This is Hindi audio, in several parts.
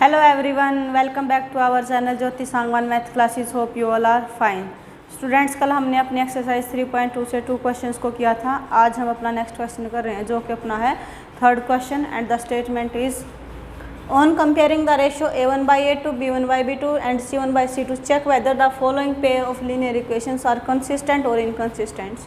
Hello everyone, welcome back to our channel Jyoti Sangwan math classes. Hope you all are fine. Students, कल हमने अपनी एक्सरसाइज 3.2 से 2 क्वेश्चंस को किया था। आज हम अपना नेक्स्ट क्वेश्चन कर रहे हैं जो कि अपना है third question and the statement is on comparing the ratio a1/a2 b1/b2 and c1/c2 check whether the following pair of linear equations are consistent और इनकंसिस्टेंट।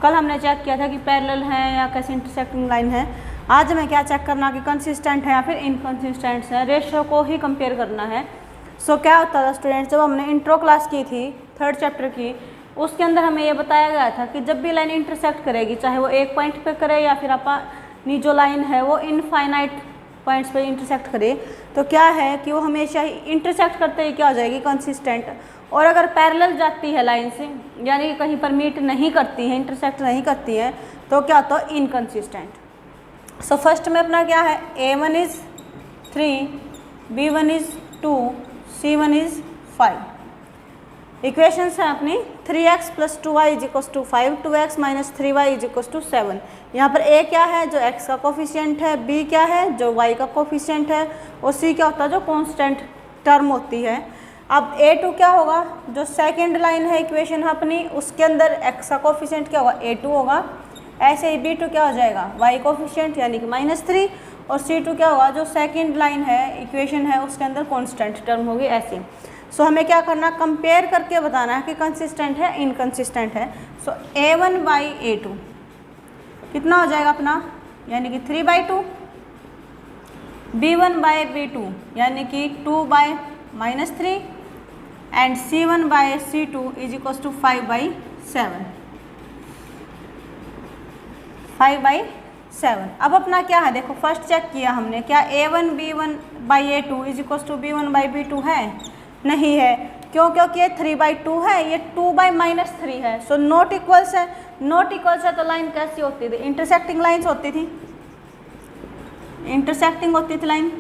कल हमने चेक किया था कि पैरेलल है या कैसे इंटरसेक्टिंग लाइन है। आज हमें क्या चेक करना कि कंसिस्टेंट है या फिर इनकंसिस्टेंट है, रेशियो को ही कंपेयर करना है। सो क्या होता था स्टूडेंट्स, जब हमने इंट्रो क्लास की थी थर्ड चैप्टर की, उसके अंदर हमें ये बताया गया था कि जब भी लाइन इंटरसेक्ट करेगी, चाहे वो एक पॉइंट पे करे या फिर अपनी जो लाइन है वो इनफाइनाइट पॉइंट्स पे इंटरसेक्ट करे, तो क्या है कि वो हमेशा ही इंटरसेक्ट करते ही क्या हो जाएगी, कंसिस्टेंट। और अगर पैरेलल जाती है लाइन से, यानी कि कहीं पर मीट नहीं करती है, इंटरसेक्ट नहीं करती है, तो क्या होता है, इनकंसिस्टेंट। सो फर्स्ट में अपना क्या है, a1 is 3, b1 is 2, c1 is 5। Equations हैं अपनी 3x + 2y = 5, 2x - 3y = 7। यहाँ पर a क्या है, जो x का कोफिशिएंट है, b क्या है, जो y का कोफिशिएंट है, और c क्या होता है, जो कांस्टेंट टर्म होती है। अब a2 क्या होगा, जो सेकंड लाइन है इक्वेशन है अपनी, उसके अंदर x का कोफिशिएंट क्या होगा, a2 होगा। ऐसे ही b2 क्या हो जाएगा, y कोफिशिएंट यानी कि -3, और c2 क्या होगा, जो सेकंड लाइन है इक्वेशन है उसके अंदर कांस्टेंट टर्म होगी ऐसे। सो हमें क्या करना, कंपेयर करके बताना है कि कंसिस्टेंट है इनकंसिस्टेंट है। सो a1/a2 कितना हो जाएगा अपना, यानी कि 3/2, b1/b2 यानी कि 2/-3 एंड c1/c2 = 5/7। 5/7। अब अपना क्या है, देखो फर्स्ट चेक किया हमने, क्या a1 b1/a2 = b1/b2 है, नहीं है। क्यों, क्योंकि ये 3/2 है, ये 2/-3 है। सो नॉट इक्वल्स है, नॉट इक्वल्स है तो लाइन कैसी होती थी, इंटरसेक्टिंग लाइन्स होती थी, इंटरसेक्टिंग होती थी लाइन,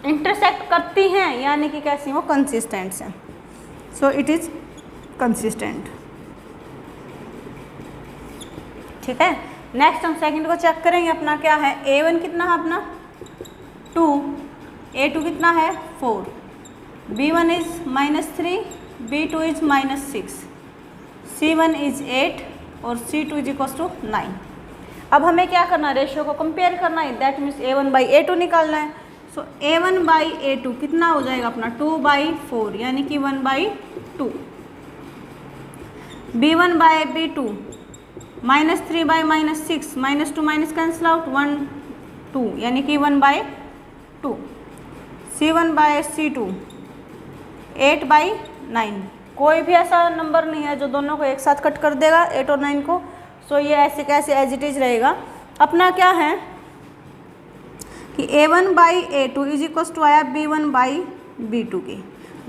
इंटरसेक्ट करती हैं यानी कि कैसी, वो कंसिस्टेंट है। So it is consistent. ठीक है, नेक्स्ट हम सेकंड को चेक करेंगे। अपना क्या है, a1 कितना है अपना 2, a2 कितना है 4, b1 is -3, b2 is -6, c1 is 8 और c2 = 9। अब हमें क्या करना है, रेशियो को कंपेयर करना है, दैट मीन्स a1/a2 निकालना है। सो a1/a2 कितना हो जाएगा अपना 2/4 यानी कि 1/2, b1/b2 -3/-6, -2 कैंसिल आउट, 1 2 यानी कि 1/2, c1/c2 8/9। कोई भी ऐसा नंबर नहीं है जो दोनों को एक साथ कट कर देगा 8 और 9 को। सो ये ऐसे कैसे एज इट इज रहेगा। अपना क्या है कि a1/a2 = आया b1/b2 के,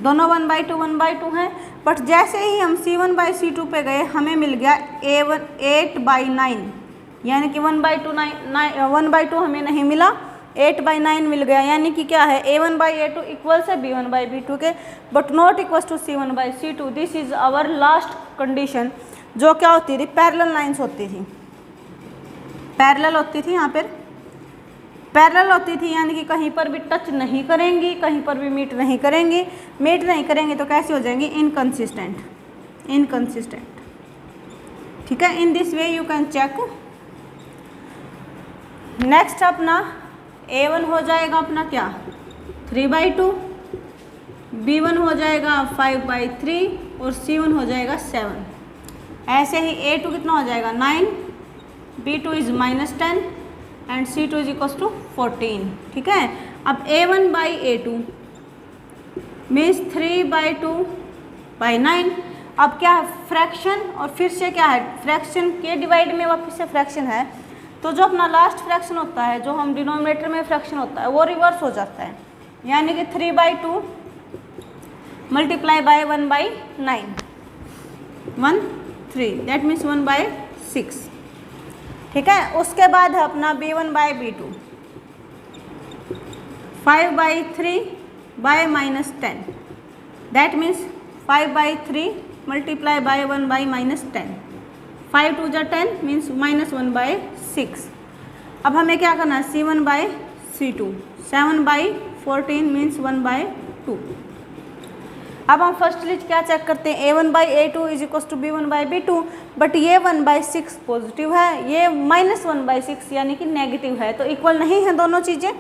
दोनों 1/2 1/2 हैं। बट जैसे ही हम c1/c2 पे गए, हमें मिल गया a1 8/9 यानी कि 1/2 हमें नहीं मिला, 8/9 मिल गया। यानी कि क्या है, a1/a2 इक्वल्स है b1/b2 के, but not equals to c1/c2। This is our last condition. जो क्या होती थी, पैरेलल लाइन्स होती थी, पैरेलल होती थी, यहाँ पर पैरेलल होती थी यानी कि कहीं पर भी टच नहीं करेंगी, कहीं पर भी मीट नहीं करेंगी। मीट नहीं करेंगे तो कैसी हो जाएंगी, इनकंसिस्टेंट, इनकंसिस्टेंट। ठीक है, in this way you can check. Next अपना a1 हो जाएगा अपना क्या 3/2, b1 हो जाएगा 5/3 और c1 हो जाएगा 7। ऐसे ही a2 कितना हो जाएगा 9, b2 इज -10 एंड c2 = 14। ठीक है, अब a1/a2 मीन्स 3/2/9। अब क्या है, फ्रैक्शन, और फिर से क्या है, फ्रैक्शन के डिवाइड में वापस से फ्रैक्शन है, तो जो अपना लास्ट फ्रैक्शन होता है, जो हम डिनोमिनेटर में फ्रैक्शन होता है, वो रिवर्स हो जाता है। यानी कि 3/2 × 1/9 1 3 दैट मीन्स 1/6। ठीक है, उसके बाद है अपना b1/b2 5/3/-10 दैट मीन्स 5/3 × 1/-10, 5 2 = 10 मीन्स -1/6। अब हमें क्या करना है, c1/c2 7/14 मीन्स 1/2। अब हम फर्स्टली क्या चेक करते हैं, a1/a2 is equal to b1/b2, but ये 1/6 पॉजिटिव है, ये -1/6 यानी कि नेगेटिव है, तो इक्वल नहीं है दोनों चीज़ें।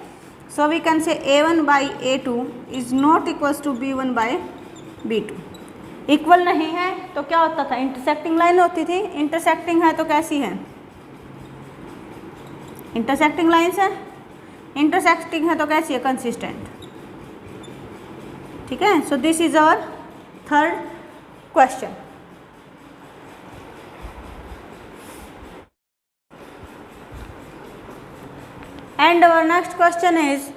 So we can say a1/a2 is not equal to b1/b2। Equal नहीं है तो क्या होता था, इंटरसेक्टिंग लाइन होती थी। इंटरसेक्टिंग है तो कैसी है, इंटरसेक्टिंग लाइन्स है, इंटरसेक्टिंग है तो कैसी है, कंसिस्टेंट। ठीक है, so this is our third question. And our next question is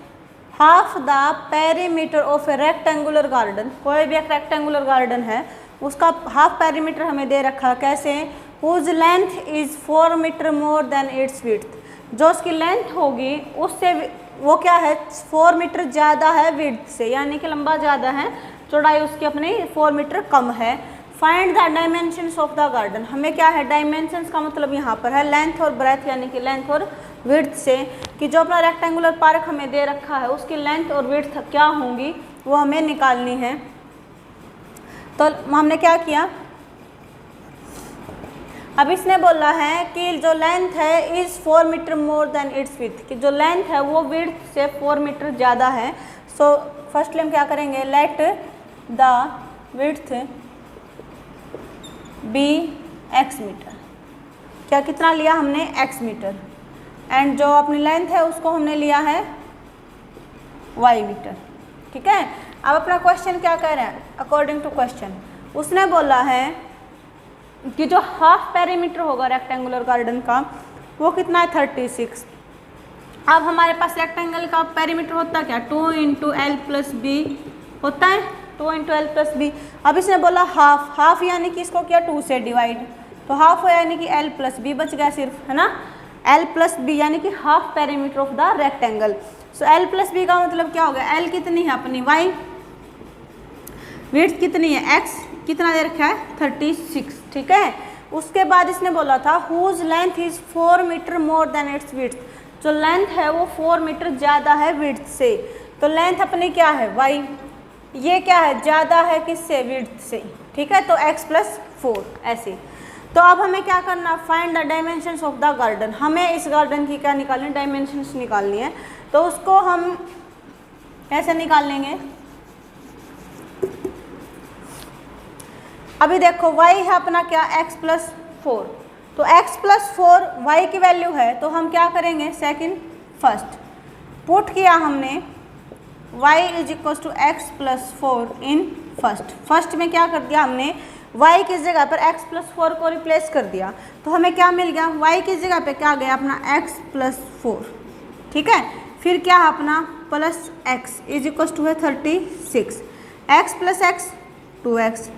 half the perimeter of a rectangular garden. कोई भी एक रेक्टेंगुलर गार्डन है, उसका हाफ पेरीमीटर हमें दे रखा, कैसे, whose length is 4 metre more than its width. जो उसकी लेंथ होगी उससे वो क्या है, 4 मीटर ज़्यादा है विड्थ से, यानी कि लंबा ज़्यादा है, चौड़ाई उसकी अपनी 4 मीटर कम है। Find the dimensions of the garden. हमें क्या है, डायमेंशंस का मतलब यहाँ पर है लेंथ और ब्रेथ, यानी कि लेंथ और विड्थ से, कि जो अपना रेक्टेंगुलर पार्क हमें दे रखा है उसकी लेंथ और विड्थ क्या होंगी वो हमें निकालनी है। तो हमने क्या किया, अब इसने बोला है कि जो लेंथ है is 4 metre more than its width, कि जो लेंथ है वो विड्थ से 4 मीटर ज़्यादा है। सो फर्स्टली हम क्या करेंगे, let the width be x metre. क्या कितना लिया हमने, x मीटर, एंड जो अपनी लेंथ है उसको हमने लिया है y मीटर। ठीक है, अब अपना क्वेश्चन क्या कह रहे हैं, अकॉर्डिंग टू क्वेश्चन उसने बोला है कि जो हाफ पेरीमीटर होगा रेक्टेंगुलर गार्डन का वो कितना है, 36। अब हमारे पास रेक्टेंगल का पेरीमीटर होता क्या, 2 × l + b होता है, 2 × l + b। अब इसने बोला हाफ, हाफ यानी कि इसको क्या 2 से डिवाइड, तो हाफ हो यानी कि l + b बच गया सिर्फ, है ना, l + b यानी कि half perimeter of the rectangle. So l + b का मतलब क्या हो गया, l कितनी है अपनी y, विड्थ कितनी है x, कितना दे रखा है 36। ठीक है, उसके बाद इसने बोला था whose length is 4 metre more than its width. जो लेंथ है वो 4 मीटर ज़्यादा है विड्थ से, तो लेंथ अपनी क्या है y, ये क्या है, ज़्यादा है किससे, विड्थ से। ठीक है, तो x + 4 ऐसे। तो अब हमें क्या करना, find the dimensions of the garden. हमें इस गार्डन की क्या निकालनी है, डायमेंशंस निकालनी है। तो उसको हम कैसे निकाल लेंगे, अभी देखो y है अपना क्या, x + 4, तो x + 4 y की वैल्यू है, तो हम क्या करेंगे, सेकंड फर्स्ट पुट किया हमने, y = x + 4 in first. First में क्या कर दिया हमने, y की जगह पर x + 4 को रिप्लेस कर दिया, तो हमें क्या मिल गया, y की जगह पे क्या गया अपना x + 4। ठीक है, फिर क्या है अपना plus x = 36, x + x 2x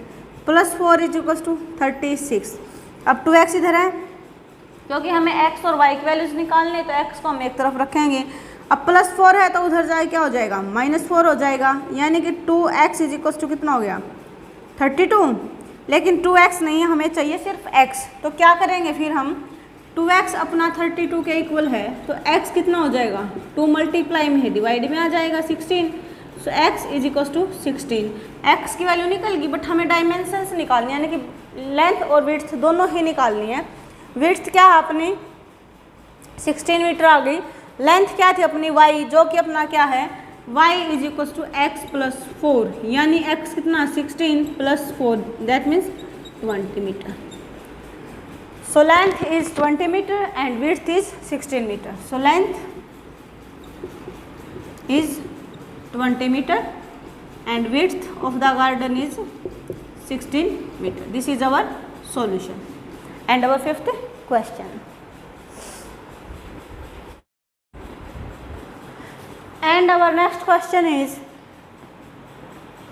+ 4 = 36। अब 2x इधर है, क्योंकि हमें x और y की वैल्यूज निकालने, तो x को हम एक तरफ रखेंगे। अब +4 है तो उधर जाए क्या हो जाएगा, -4 हो जाएगा, यानी कि 2x = कितना हो गया 32। लेकिन 2x नहीं है, हमें चाहिए सिर्फ x। तो क्या करेंगे फिर हम, 2x अपना 32 के इक्वल है, तो x कितना हो जाएगा, 2 मल्टीप्लाई में है, डिवाइड में आ जाएगा 16। सो x = 16। x की वैल्यू निकल गई, बट हमें डायमेंशंस निकालनी है, यानी कि लेंथ और विड्थ दोनों ही निकालनी है। विड्थ क्या है अपनी 16 मीटर आ गई, लेंथ क्या थी अपनी y, जो कि अपना क्या है y = x + 4, यानी x कितना 16 + 4 that means 20 metre. So length is 20 metre and width is 16 metre. So length is 20 meter and width of the garden is 16 meter. This is our solution. And our fifth question. And our next question is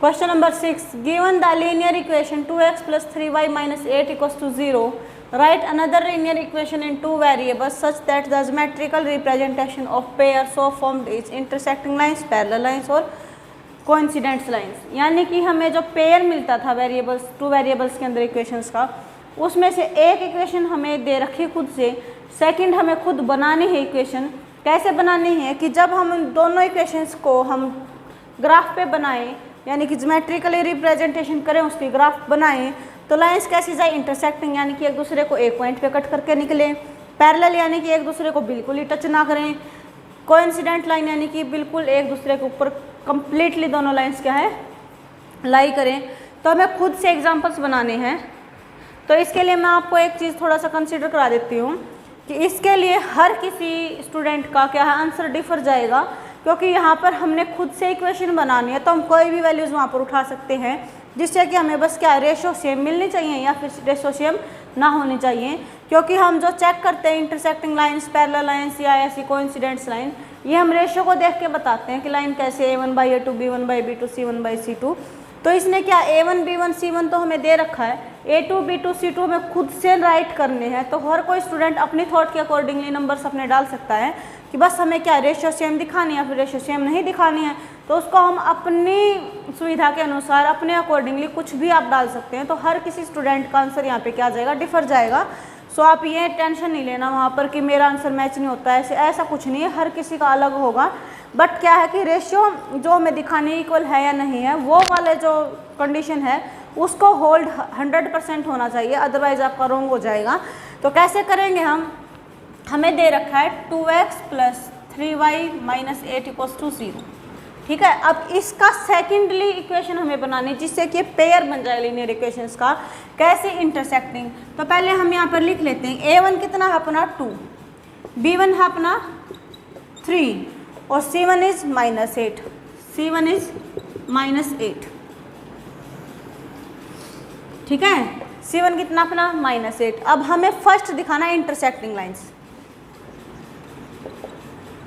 question number 6. Given the linear equation 2x + 3y - 8 = 0, write another linear equation in two variables such that the geometrical representation of pair so formed is intersecting lines, parallel lines और coincident lines। यानी कि हमें जो पेयर मिलता था वेरिएबल्स, टू वेरिएबल्स के अंदर इक्वेशंस का, उसमें से एक इक्वेशन हमें दे रखी खुद से, सेकंड हमें खुद बनानी है इक्वेशन, कैसे बनानी है कि जब हम दोनों इक्वेशंस को हम ग्राफ पे बनाएं, यानी कि ज्योमेट्रिकली रिप्रेजेंटेशन करें, उसकी ग्राफ बनाएं, तो लाइंस कैसी जाए, इंटरसेक्टिंग, यानी कि एक दूसरे को एक पॉइंट पे कट करके निकले। पैरेलल यानी कि एक दूसरे को बिल्कुल ही टच ना करें। कोइंसिडेंट लाइन यानी कि बिल्कुल एक दूसरे के ऊपर कंप्लीटली दोनों लाइंस क्या है, लाई करें। तो हमें खुद से एग्जांपल्स बनाने हैं। तो इसके लिए मैं आपको एक चीज़ थोड़ा सा कंसीडर करा देती हूँ कि इसके लिए हर किसी स्टूडेंट का क्या है, आंसर डिफर जाएगा, क्योंकि यहाँ पर हमने खुद से इक्वेशन बनानी है। तो हम कोई भी वैल्यूज़ वहाँ पर उठा सकते हैं जिससे कि हमें बस क्या रेशो सेम मिलनी चाहिए या फिर रेशो सेम ना होनी चाहिए। क्योंकि हम जो चेक करते हैं इंटरसेक्टिंग लाइंस, पैरेलल लाइंस या ऐसी कोइंसिडेंट्स लाइन, ये हम रेशो को देख के बताते हैं कि लाइन कैसे A1/A2, B1/B2, C1/C2। तो इसने क्या A1, B1, C1 तो हमें दे रखा है, A2, B2, C2 हमें खुद से राइट करने हैं। तो हर कोई स्टूडेंट अपनी थॉट के अकॉर्डिंगली नंबर्स अपने डाल सकता है कि बस हमें क्या रेशो सेम दिखानी है या फिर रेशो सेम नहीं दिखानी है। तो उसको हम अपनी सुविधा के अनुसार अपने अकॉर्डिंगली कुछ भी आप डाल सकते हैं। तो हर किसी स्टूडेंट का आंसर यहाँ पे क्या जाएगा, डिफर जाएगा। सो आप ये टेंशन नहीं लेना वहाँ पर कि मेरा आंसर मैच नहीं होता है, ऐसा कुछ नहीं है, हर किसी का अलग होगा। बट क्या है कि रेशियो जो हमें दिखाने इक्वल है या नहीं है, वो वाले जो कंडीशन है उसको होल्ड 100% होना चाहिए, अदरवाइज आपका रॉन्ग हो जाएगा। तो कैसे करेंगे हम, हमें दे रखा है 2x + 3y - 8 = 0। ठीक है, अब इसका सेकेंडली इक्वेशन हमें बनानी जिससे कि पेयर बन जाए लीनियर इक्वेशंस का। कैसे, इंटरसेक्टिंग। तो पहले हम यहाँ पर लिख लेते हैं A1 कितना है अपना 2, B1 है अपना 3 और C1 इज -8, C1 इज -8। ठीक है, C1 कितना अपना -8। अब हमें फर्स्ट दिखाना है इंटरसेक्टिंग लाइंस,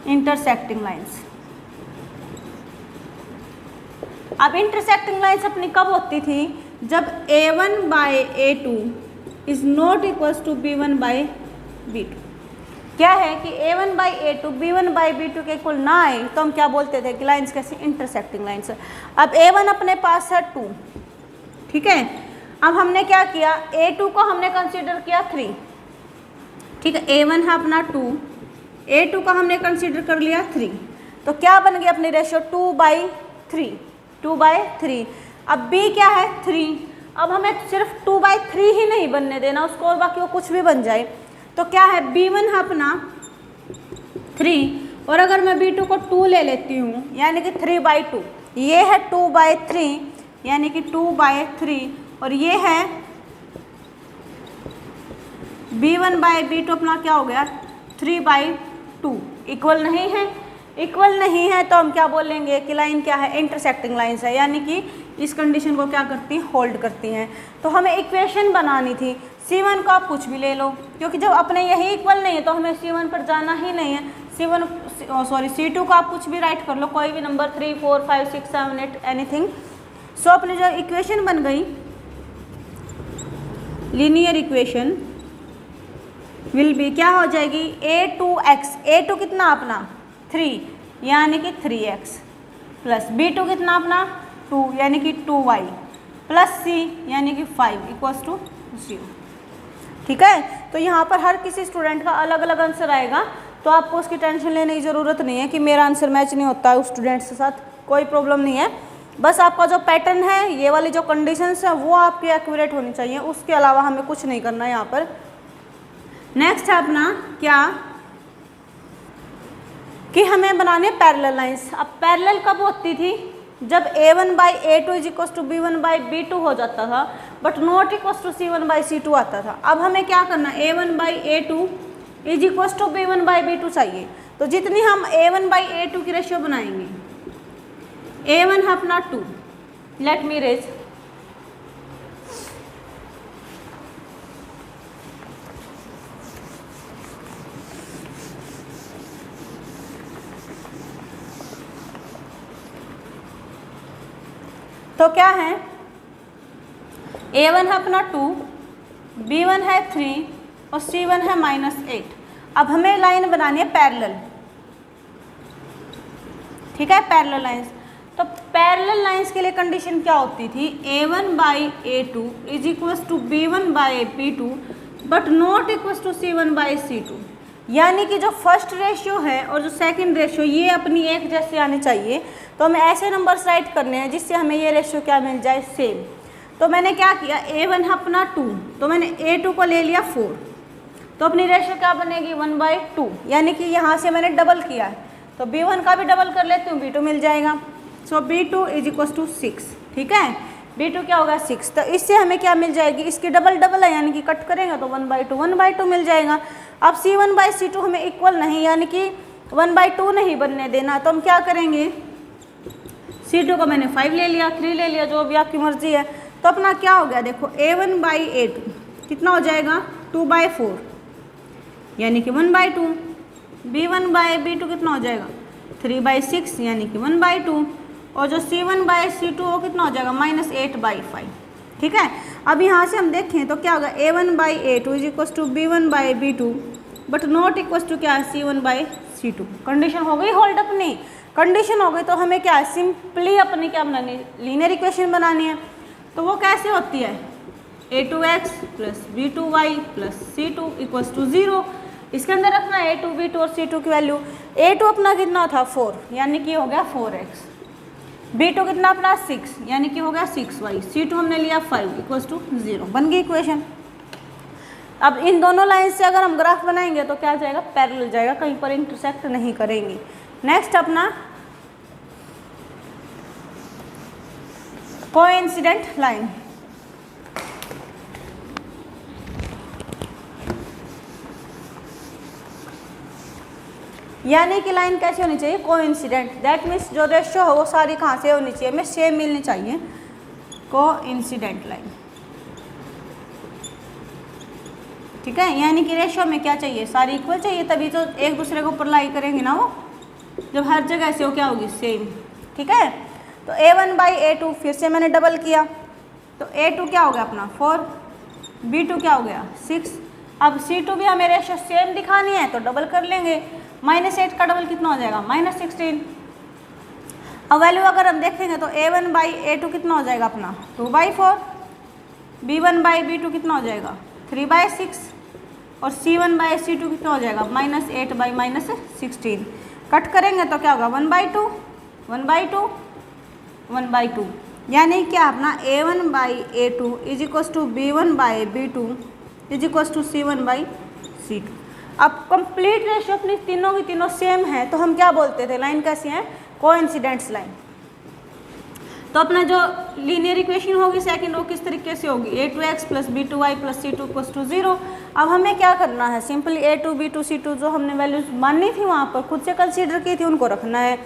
इंटरसेक्टिंग लाइंस। अब इंटरसेक्टिंग लाइंस अपनी कब होती थी, जब A1/A2 is not equals to B1/B2। क्या है कि A1/A2 B1/B2 के इक्वल ना आए तो हम क्या बोलते थे कि लाइंस कैसी, इंटरसेक्टिंग लाइंस। अब A1 अपने पास है 2, ठीक है। अब हमने क्या किया, A2 को हमने कंसीडर किया 3, ठीक है। A1 है अपना 2, A2 का हमने कंसीडर कर लिया 3, तो क्या बन गया अपनी रेशियो 2/3, 2/3। अब B क्या है 3, अब हमें सिर्फ 2/3 ही नहीं बनने देना उसको, और बाकी वो कुछ भी बन जाए। तो क्या है, B1 है अपना 3 और अगर मैं B2 को 2 ले लेती हूँ यानी कि 3/2, ये है 2/3 यानी कि 2/3, और ये है B1/B2 अपना क्या हो गया 3/2। इक्वल नहीं है, इक्वल नहीं है तो हम क्या बोलेंगे कि लाइन क्या है, इंटरसेक्टिंग लाइंस है, यानी कि इस कंडीशन को क्या करती हैं, होल्ड करती हैं। तो हमें इक्वेशन बनानी थी, C1 को आप कुछ भी ले लो, क्योंकि जब अपने यही इक्वल नहीं है तो हमें C1 पर जाना ही नहीं है। C2 को आप कुछ भी राइट कर लो, कोई भी नंबर 3, 4, 5, 6, 7, 8 एनीथिंग। सो अपनी जो इक्वेशन बन गई, लीनियर इक्वेशन विल बी क्या हो जाएगी, A2x, A2 कितना अपना 3 यानी कि 3x प्लस B2 कितना अपना 2 यानी कि 2y प्लस C यानी कि 5 = 0। ठीक है, तो यहाँ पर हर किसी स्टूडेंट का अलग अलग आंसर आएगा, तो आपको उसकी टेंशन लेने की ज़रूरत नहीं है कि मेरा आंसर मैच नहीं होता है उस स्टूडेंट के साथ, कोई प्रॉब्लम नहीं है। बस आपका जो पैटर्न है, ये वाली जो कंडीशंस है वो आपकी एक्यूरेट होनी चाहिए, उसके अलावा हमें कुछ नहीं करना है यहाँ पर। नेक्स्ट है अपना क्या कि हमें बनाने पैरेलल लाइंस। अब पैरेलल कब होती थी, जब A1/A2 = B1/B2 हो जाता था, but not equal to C1/C2 आता था। अब हमें क्या करना, A1/A2 = B1/B2 चाहिए। तो जितनी हम A1/A2 की रेशियो बनाएंगे, A1 है अपना 2, लेट मी रेज, तो क्या है, A1 है अपना 2, B1 है 3 और C1 है -8। अब हमें लाइन बनानी है पैरेलल, ठीक है, पैरेलल लाइंस। तो पैरेलल लाइंस के लिए कंडीशन क्या होती थी, A1/A2 = B1/B2 but not equal to C1/C2। यानी कि जो फर्स्ट रेशियो है और जो सेकंड रेशियो ये अपनी एक जैसे आनी चाहिए। तो हमें ऐसे नंबर्स राइट करने हैं जिससे हमें ये रेशियो क्या मिल जाए, सेम। तो मैंने क्या किया, A1 है अपना 2, तो मैंने A2 को ले लिया 4, तो अपनी रेशियो क्या बनेगी 1/2, यानी कि यहाँ से मैंने डबल किया है, तो B1 का भी डबल कर लेती हूँ, B2 मिल जाएगा। सो B2 = 6, ठीक है। B2 क्या होगा 6, तो इससे हमें क्या मिल जाएगी, इसकी डबल डबल है यानी कि कट करेंगे तो 1/2 मिल जाएगा। अब C1/C2 हमें इक्वल नहीं यानी कि 1/2 नहीं बनने देना, तो हम क्या करेंगे, C2 को मैंने 5 ले लिया, 3 ले लिया, जो भी आपकी मर्जी है। तो अपना क्या हो गया देखो, A1/A2 कितना हो जाएगा 2/4 यानी कि 1/2, B1/B2 कितना हो जाएगा 3/6 यानी कि 1/2, और जो C1/C2 वो कितना हो जाएगा -8/5, ठीक है। अब यहाँ से हम देखें तो क्या होगा, A1/A2 = B1/B2 but not equal to क्या है C1/C2। कंडीशन हो गई होल्ड अपनी, कंडीशन हो गई तो हमें क्या है, सिंपली अपनी क्या बनानी है, लीनियर इक्वेशन बनानी है। तो वो कैसे होती है, A2x + B2y + C2 = 0। इसके अंदर रखना A2, B2 और C2 की वैल्यू। A2 अपना कितना था 4 यानी कि हो गया 4x, B2 कितना अपना 6 यानी कि हो गया 6y, C2 हमने लिया 5 = 0, बन गई इक्वेशन। अब इन दोनों लाइन से अगर हम ग्राफ बनाएंगे तो क्या जाएगा, पैरेलल जाएगा, कहीं पर इंटरसेक्ट नहीं करेंगे। नेक्स्ट अपना कोइंसिडेंट लाइन। यानी कि लाइन कैसे होनी चाहिए, कोइंसिडेंट, दैट मीन्स जो रेशियो हो वो सारी कहाँ से होनी चाहिए, हमें सेम मिलनी चाहिए, कोइंसिडेंट लाइन, ठीक है। यानी कि रेशियो में क्या चाहिए, सारी इक्वल चाहिए, तभी तो एक दूसरे को ऊपर लाई करेंगे ना वो, जब हर जगह से वो क्या होगी, सेम, ठीक है। तो A1/A2 फिर से मैंने डबल किया, तो A2 क्या हो गया अपना 4, B2 क्या हो गया 6। अब C2 भी हमें रेशियो सेम दिखानी है तो डबल कर लेंगे, -8 का डबल कितना हो जाएगा -16। अब वैल्यू अगर हम देखेंगे तो A1/A2 कितना हो जाएगा अपना 2/4, B1/B2 कितना हो जाएगा 3/6 और C1/C2 कितना हो जाएगा -8/-16। कट करेंगे तो क्या होगा 1/2, 1/2, 1/2, यानी क्या अपना A1/A2 = B1/B2 = C1/C2। अब कंप्लीट रेशियो अपनी तीनों की तीनों सेम है तो हम क्या बोलते थे, लाइन कैसी है, कोइंसिडेंट्स लाइन। तो अपना जो लीनियर इक्वेशन होगी सेकंड वो किस तरीके से होगी, A2x + B2y + C2 = 0। अब हमें क्या करना है, सिंपली A2, B2, C2 जो हमने वैल्यूज माननी थी वहाँ पर खुद से कंसीडर की थी उनको रखना है।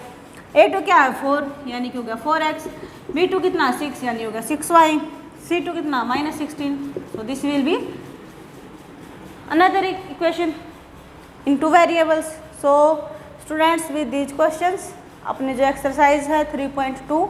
A2 क्या है 4 यानी कि हो गया 4x, B2 कितना 6 यानी हो गया 6y, C2 कितना -16। So this will be another equation in 2 variables. So students with these questions अपनी जो एक्सरसाइज है 3.2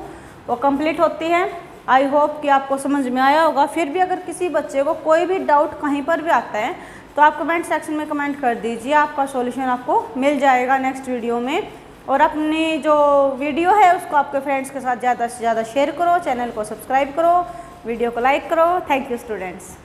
वो कंप्लीट होती है। आई होप कि आपको समझ में आया होगा। फिर भी अगर किसी बच्चे को कोई भी डाउट कहीं पर भी आता है तो आप कमेंट सेक्शन में कमेंट कर दीजिए, आपका सॉल्यूशन आपको मिल जाएगा नेक्स्ट वीडियो में। और अपनी जो वीडियो है उसको आपके फ्रेंड्स के साथ ज़्यादा से ज़्यादा शेयर करो, चैनल को सब्सक्राइब करो, वीडियो को लाइक करो। Thank you students.